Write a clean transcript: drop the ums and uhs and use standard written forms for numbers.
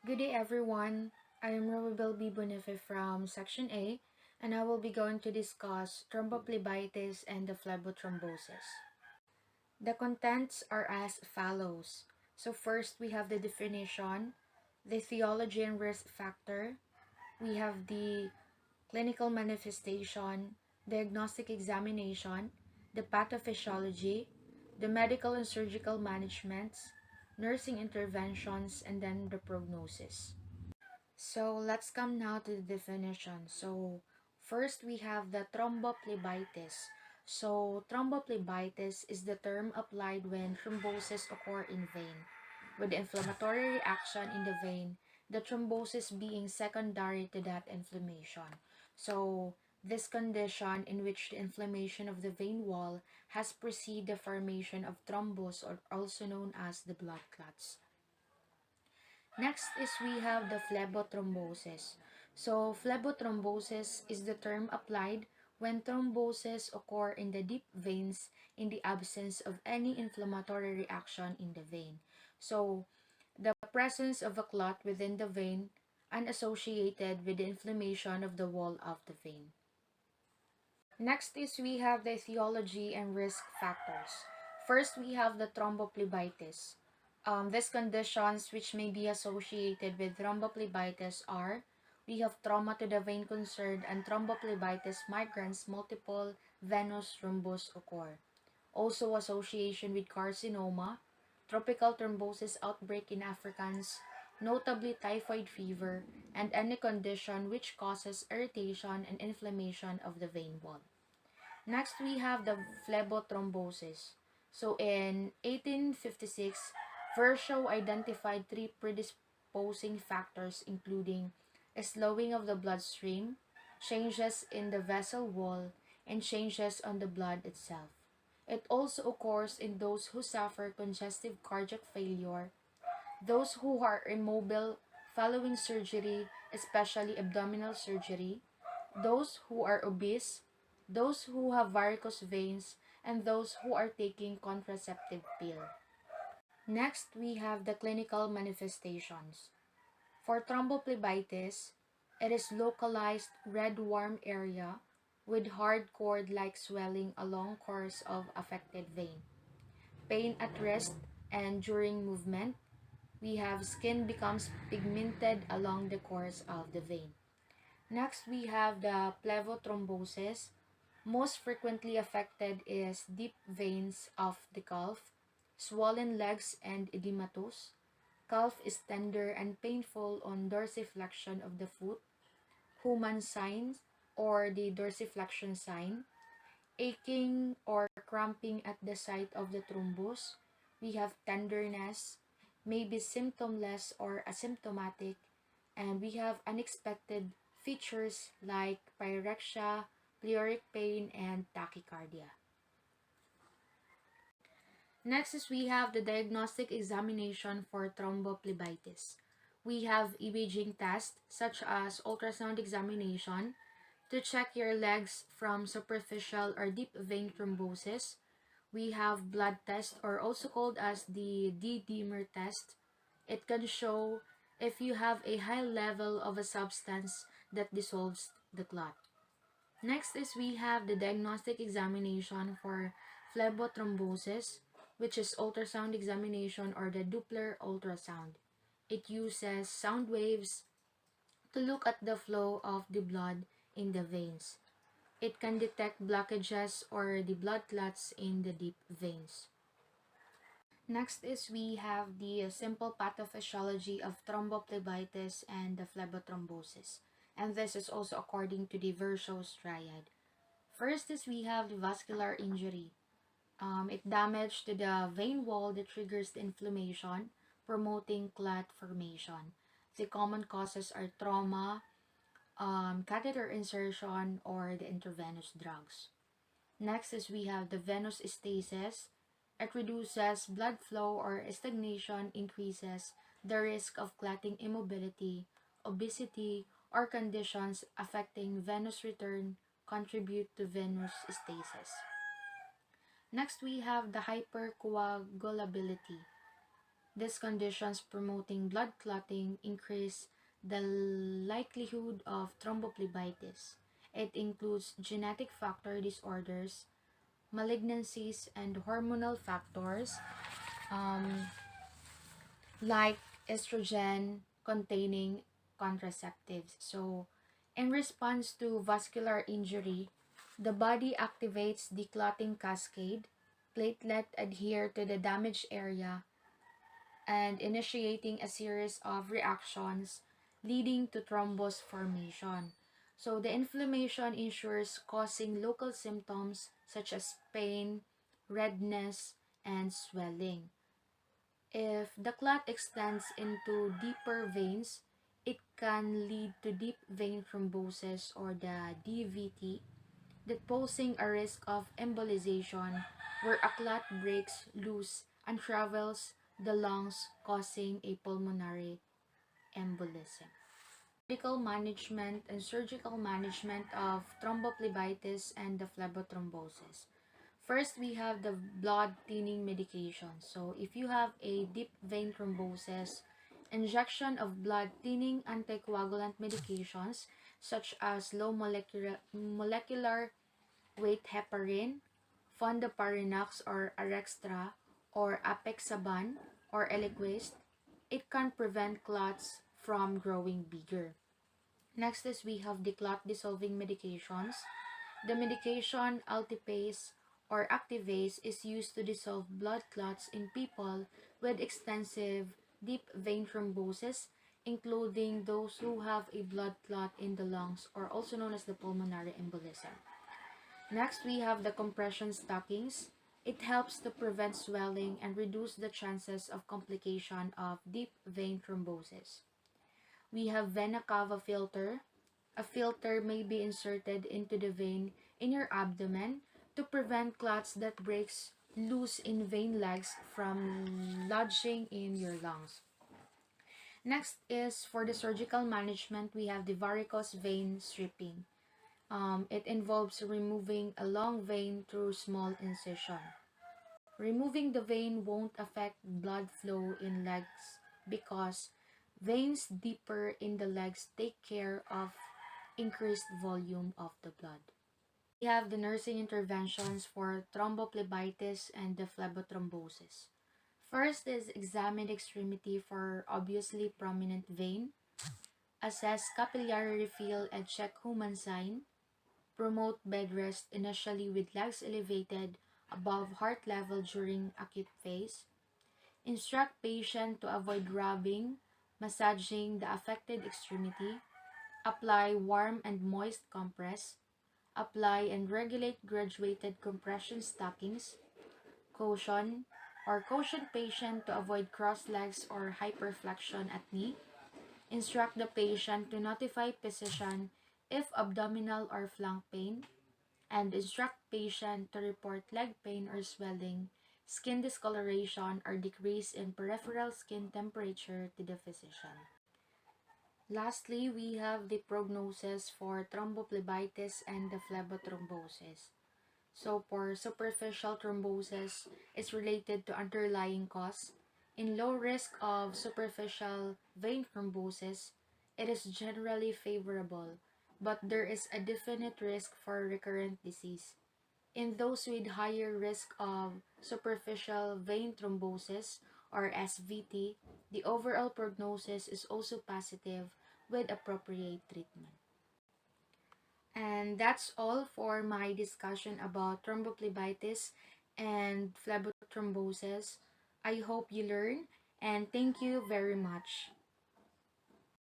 Good day everyone, I am Rhoebelle Bonife from Section A and I will be going to discuss thrombophlebitis and the phlebothombosis. The contents are as follows. So first we have the definition, the etiology and risk factor, we have the clinical manifestation, diagnostic examination, the pathophysiology, the medical and surgical managements, nursing interventions, and then the prognosis. So let's come now to the definition. So first we have the thrombophlebitis. So thrombophlebitis is the term applied when thrombosis occur in vein, with the inflammatory reaction in the vein, the thrombosis being secondary to that inflammation. So this condition in which the inflammation of the vein wall has preceded the formation of thrombus, or also known as the blood clots. Next is we have the phlebothombosis. So phlebothombosis is the term applied when thrombosis occur in the deep veins in the absence of any inflammatory reaction in the vein. So the presence of a clot within the vein unassociated with the inflammation of the wall of the vein. Next is we have the etiology and risk factors. First, we have the thrombophlebitis. These conditions which may be associated with thrombophlebitis are, we have trauma to the vein concerned and thrombophlebitis migrans multiple venous thrombus occur. Also association with carcinoma, tropical thrombosis outbreak in Africans, notably typhoid fever, and any condition which causes irritation and inflammation of the vein wall. Next, we have the phlebothombosis. So, in 1856, Virchow identified three predisposing factors including a slowing of the bloodstream, changes in the vessel wall, and changes on the blood itself. It also occurs in those who suffer congestive cardiac failure, those who are immobile following surgery, especially abdominal surgery, those who are obese, those who have varicose veins, and those who are taking contraceptive pill. Next, we have the clinical manifestations. For thrombophlebitis, it is localized red warm area with hard cord-like swelling along course of affected vein, pain at rest and during movement. We have skin becomes pigmented along the course of the vein. Next, we have the phlebothombosis. Most frequently affected is deep veins of the calf, swollen legs and edematous. Calf is tender and painful on dorsiflexion of the foot, human signs or the dorsiflexion sign, aching or cramping at the site of the thrombus. We have tenderness, may be symptomless or asymptomatic, and we have unexpected features like pyrexia, pleuric pain, and tachycardia. Next is we have the diagnostic examination for thrombophlebitis. We have imaging tests such as ultrasound examination to check your legs from superficial or deep vein thrombosis. We have blood test, or also called as the D-dimer test. It can show if you have a high level of a substance that dissolves the clot. Next is we have the diagnostic examination for phlebothombosis, which is ultrasound examination or the Doppler ultrasound. It uses sound waves to look at the flow of the blood in the veins. It can detect blockages or the blood clots in the deep veins. Next is we have the simple pathophysiology of thrombophlebitis and the phlebothombosis. And this is also according to the Virchow's triad. First is we have the vascular injury. It damage to the vein wall that triggers the inflammation, promoting clot formation. The common causes are trauma, catheter insertion, or the intravenous drugs. Next is we have the venous stasis. It reduces blood flow or stagnation, increases the risk of clotting immobility, obesity, or conditions affecting venous return contribute to venous stasis. Next, we have the hypercoagulability. These conditions promoting blood clotting increase the likelihood of thrombophlebitis. It includes genetic factor disorders, malignancies, and hormonal factors um, like estrogen containing contraceptives. So, in response to vascular injury, the body activates the clotting cascade. Platelet adhere to the damaged area and initiating a series of reactions leading to thrombus formation. So the inflammation ensures causing local symptoms such as pain, redness, and swelling. If the clot extends into deeper veins, it can lead to deep vein thrombosis or the DVT, that posing a risk of embolization where a clot breaks loose and travels the lungs, causing a pulmonary embolism. Medical management and surgical management of thrombophlebitis and the phlebothombosis. First, we have the blood thinning medication. So, if you have a deep vein thrombosis, injection of blood thinning anticoagulant medications such as low molecular weight heparin, fondaparinux or Arextra, or apexaban or Eliquis, it can prevent clots from growing bigger. Next is we have the clot dissolving medications. The medication Altipase or Activase is used to dissolve blood clots in people with extensive deep vein thrombosis, including those who have a blood clot in the lungs or also known as the pulmonary embolism. Next, we have the compression stockings. It helps to prevent swelling and reduce the chances of complication of deep vein thrombosis. We have vena cava filter. A filter may be inserted into the vein in your abdomen to prevent clots that breaks loose in vein legs from lodging in your lungs. Next is for the surgical management, we have the varicose vein stripping. It involves removing a long vein through small incision. Removing the vein won't affect blood flow in legs because veins deeper in the legs take care of increased volume of the blood. We have the nursing interventions for thrombophlebitis and the phlebothombosis. First is examine extremity for obviously prominent vein, assess capillary refill and check Human sign, promote bed rest initially with legs elevated above heart level during acute phase, instruct patient to avoid rubbing, massaging the affected extremity, apply warm and moist compress, apply and regulate graduated compression stockings, caution patient to avoid cross legs or hyperflexion at knee, instruct the patient to notify physician if abdominal or flank pain, and instruct patient to report leg pain or swelling, skin discoloration, or decrease in peripheral skin temperature to the physician. Lastly, we have the prognosis for thrombophlebitis and the phlebothrombosis. So for superficial thrombosis, it's related to underlying cause. In low risk of superficial vein thrombosis, it is generally favorable, but there is a definite risk for recurrent disease. In those with higher risk of superficial vein thrombosis or SVT, the overall prognosis is also positive with appropriate treatment. And that's all for my discussion about thrombophlebitis and phlebothrombosis. I hope you learn and thank you very much.